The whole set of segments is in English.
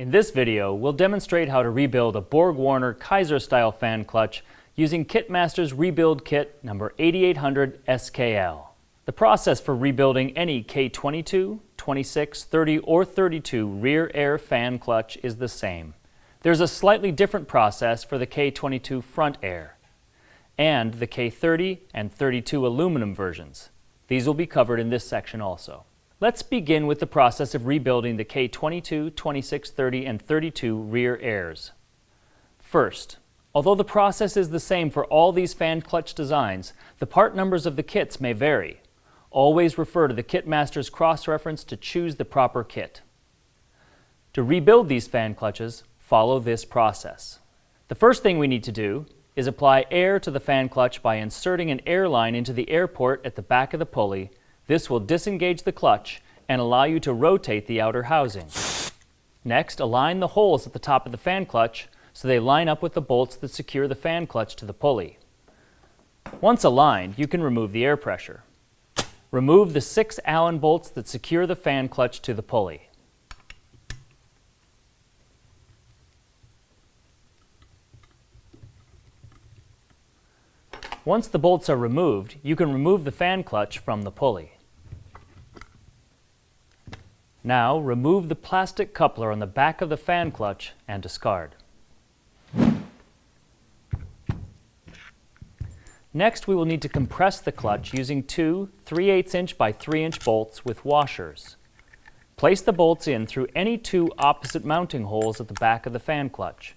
In this video, we'll demonstrate how to rebuild a Borg-Warner Kysor-style fan clutch using Kitmaster's Rebuild Kit number 8800 SKL. The process for rebuilding any K22, 26, 30, or 32 rear air fan clutch is the same. There's a slightly different process for the K22 front air and the K30 and 32 aluminum versions. These will be covered in this section also. Let's begin with the process of rebuilding the K22, 26, 30, and 32 rear airs. First, although the process is the same for all these fan clutch designs, the part numbers of the kits may vary. Always refer to the Kitmaster's cross-reference to choose the proper kit. To rebuild these fan clutches, follow this process. The first thing we need to do is apply air to the fan clutch by inserting an air line into the air port at the back of the pulley. This will disengage the clutch and allow you to rotate the outer housing. Next, align the holes at the top of the fan clutch so they line up with the bolts that secure the fan clutch to the pulley. Once aligned, you can remove the air pressure. Remove the 6 Allen bolts that secure the fan clutch to the pulley. Once the bolts are removed, you can remove the fan clutch from the pulley. Now, remove the plastic coupler on the back of the fan clutch and discard. Next, we will need to compress the clutch using two 3/8 inch by 3 inch bolts with washers. Place the bolts in through any two opposite mounting holes at the back of the fan clutch.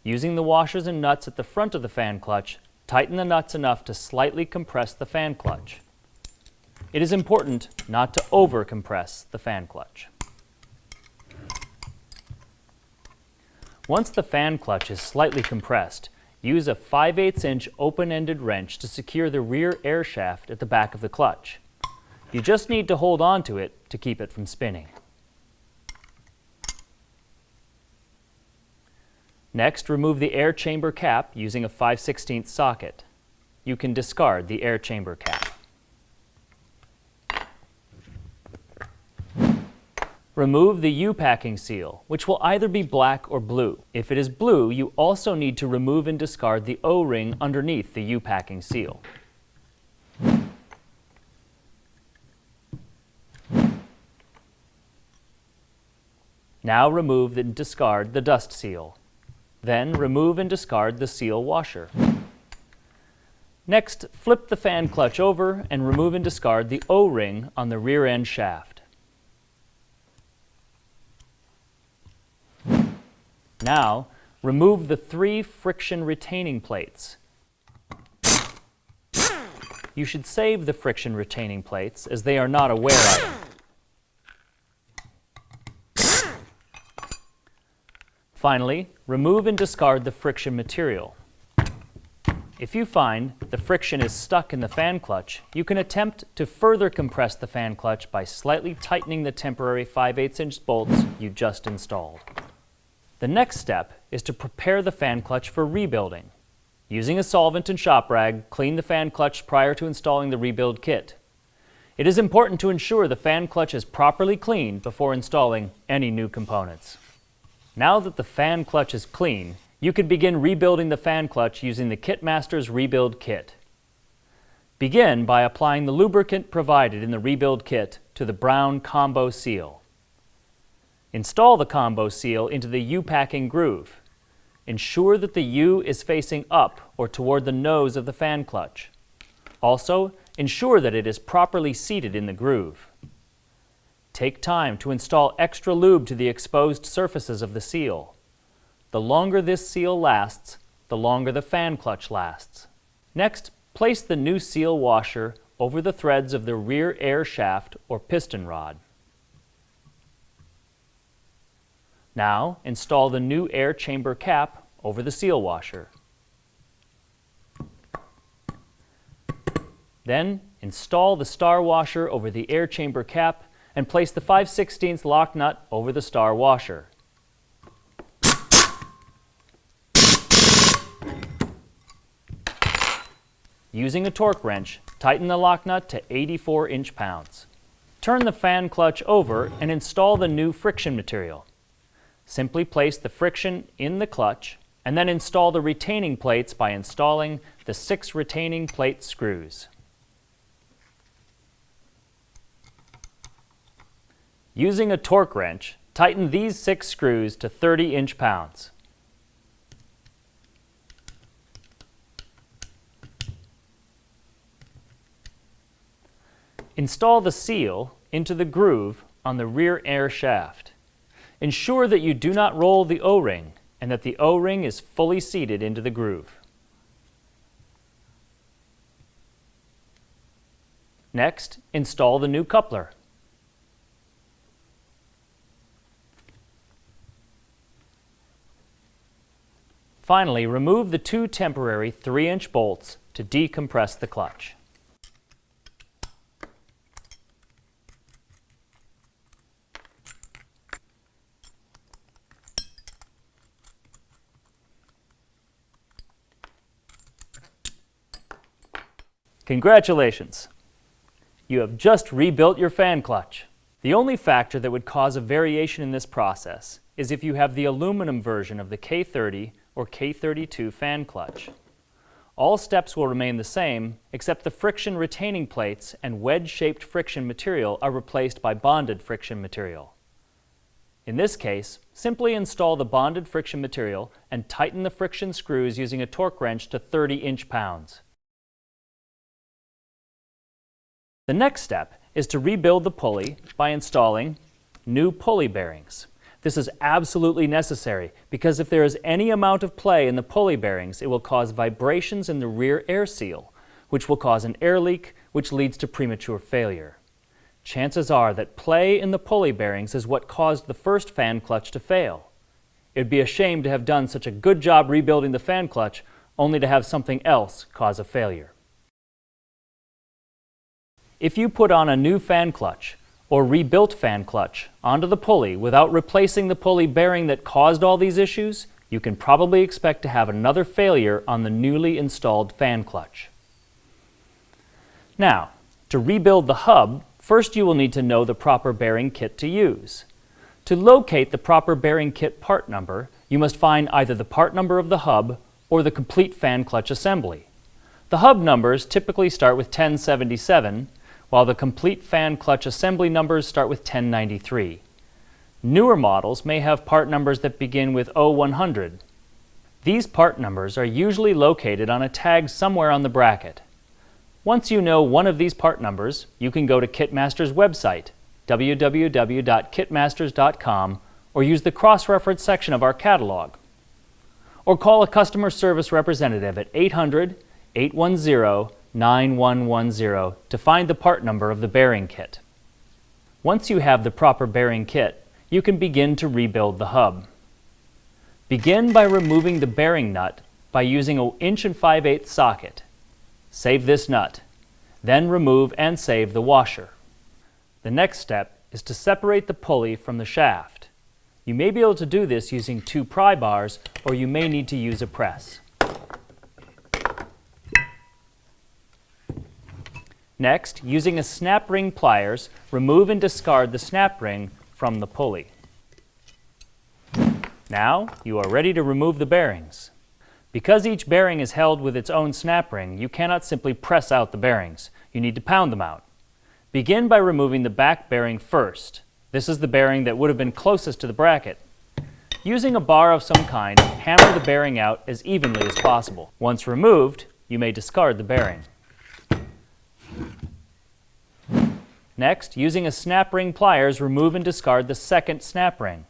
Using the washers and nuts at the front of the fan clutch, tighten the nuts enough to slightly compress the fan clutch. It is important not to over-compress the fan clutch. Once the fan clutch is slightly compressed, use a 5/8 inch open-ended wrench to secure the rear air shaft at the back of the clutch. You just need to hold on to it to keep it from spinning. Next, remove the air chamber cap using a 5/16 socket. You can discard the air chamber cap. Remove the U-packing seal, which will either be black or blue. If it is blue, you also need to remove and discard the O-ring underneath the U-packing seal. Now remove and discard the dust seal. Then remove and discard the seal washer. Next, flip the fan clutch over and remove and discard the O-ring on the rear end shaft. Now, remove the 3 friction retaining plates. You should save the friction retaining plates as they are not a wear item. Finally, remove and discard the friction material. If you find the friction is stuck in the fan clutch, you can attempt to further compress the fan clutch by slightly tightening the temporary 5/8 inch bolts you just installed. The next step is to prepare the fan clutch for rebuilding. Using a solvent and shop rag, clean the fan clutch prior to installing the rebuild kit. It is important to ensure the fan clutch is properly cleaned before installing any new components. Now that the fan clutch is clean, you can begin rebuilding the fan clutch using the Kitmaster's Rebuild Kit. Begin by applying the lubricant provided in the rebuild kit to the brown combo seal. Install the combo seal into the U-packing groove. Ensure that the U is facing up or toward the nose of the fan clutch. Also, ensure that it is properly seated in the groove. Take time to install extra lube to the exposed surfaces of the seal. The longer this seal lasts, the longer the fan clutch lasts. Next, place the new seal washer over the threads of the rear air shaft or piston rod. Now, install the new air chamber cap over the seal washer. Then, install the star washer over the air chamber cap and place the 5/16 lock nut over the star washer. Using a torque wrench, tighten the lock nut to 84 inch-pounds. Turn the fan clutch over and install the new friction material. Simply place the friction in the clutch and then install the retaining plates by installing the 6 retaining plate screws. Using a torque wrench, tighten these 6 screws to 30 inch-pounds. Install the seal into the groove on the rear air shaft. Ensure that you do not roll the O-ring and that the O-ring is fully seated into the groove. Next, install the new coupler. Finally, remove the 2 temporary 3-inch bolts to decompress the clutch. Congratulations! You have just rebuilt your fan clutch. The only factor that would cause a variation in this process is if you have the aluminum version of the K30 or K32 fan clutch. All steps will remain the same, except the friction retaining plates and wedge-shaped friction material are replaced by bonded friction material. In this case, simply install the bonded friction material and tighten the friction screws using a torque wrench to 30 inch-pounds. The next step is to rebuild the pulley by installing new pulley bearings. This is absolutely necessary because if there is any amount of play in the pulley bearings, it will cause vibrations in the rear air seal, which will cause an air leak, which leads to premature failure. Chances are that play in the pulley bearings is what caused the first fan clutch to fail. It would be a shame to have done such a good job rebuilding the fan clutch only to have something else cause a failure. If you put on a new fan clutch or rebuilt fan clutch onto the pulley without replacing the pulley bearing that caused all these issues, you can probably expect to have another failure on the newly installed fan clutch. Now, to rebuild the hub, first you will need to know the proper bearing kit to use. To locate the proper bearing kit part number, you must find either the part number of the hub or the complete fan clutch assembly. The hub numbers typically start with 1077, while the complete fan clutch assembly numbers start with 1093. Newer models may have part numbers that begin with 0100. These part numbers are usually located on a tag somewhere on the bracket. Once you know one of these part numbers, you can go to Kitmaster's website, www.kitmasters.com, or use the cross-reference section of our catalog. Or call a customer service representative at 800-810-9110 to find the part number of the bearing kit. Once you have the proper bearing kit, you can begin to rebuild the hub. Begin by removing the bearing nut by using an 1 5/8" socket. Save this nut. Then remove and save the washer. The next step is to separate the pulley from the shaft. You may be able to do this using 2 pry bars, or you may need to use a press. Next, using a snap ring pliers, remove and discard the snap ring from the pulley. Now, you are ready to remove the bearings. Because each bearing is held with its own snap ring, you cannot simply press out the bearings. You need to pound them out. Begin by removing the back bearing first. This is the bearing that would have been closest to the bracket. Using a bar of some kind, hammer the bearing out as evenly as possible. Once removed, you may discard the bearing. Next, using a snap ring pliers, remove and discard the second snap ring.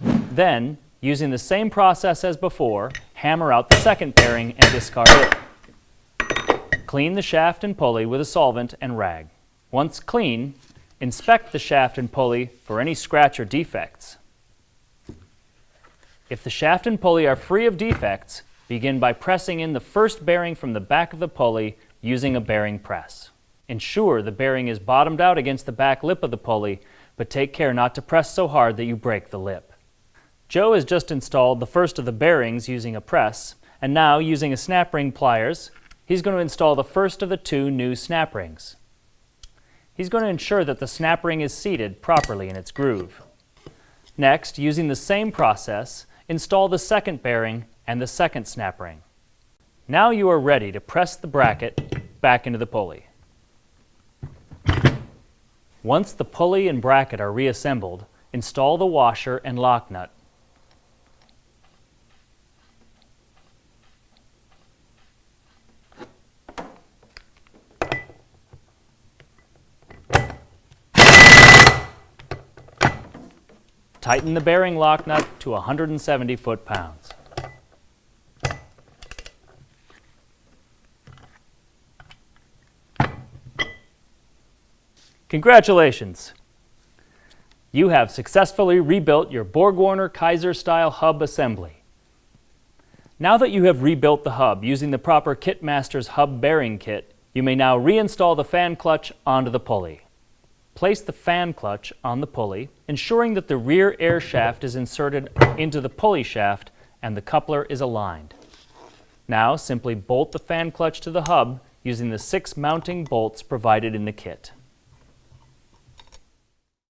Then, using the same process as before, hammer out the second bearing and discard it. Clean the shaft and pulley with a solvent and rag. Once clean, inspect the shaft and pulley for any scratch or defects. If the shaft and pulley are free of defects, begin by pressing in the first bearing from the back of the pulley using a bearing press. Ensure the bearing is bottomed out against the back lip of the pulley, but take care not to press so hard that you break the lip. Joe has just installed the first of the bearings using a press, and now using a snap ring pliers, he's going to install the first of the 2 new snap rings. He's going to ensure that the snap ring is seated properly in its groove. Next, using the same process, install the second bearing and the second snap ring. Now you are ready to press the bracket back into the pulley. Once the pulley and bracket are reassembled, install the washer and lock nut. Tighten the bearing lock nut to 170 foot-pounds. Congratulations! You have successfully rebuilt your Borg-Warner Kysor style hub assembly. Now that you have rebuilt the hub using the proper Kitmaster's hub bearing kit, you may now reinstall the fan clutch onto the pulley. Place the fan clutch on the pulley, ensuring that the rear air shaft is inserted into the pulley shaft and the coupler is aligned. Now simply bolt the fan clutch to the hub using the 6 mounting bolts provided in the kit.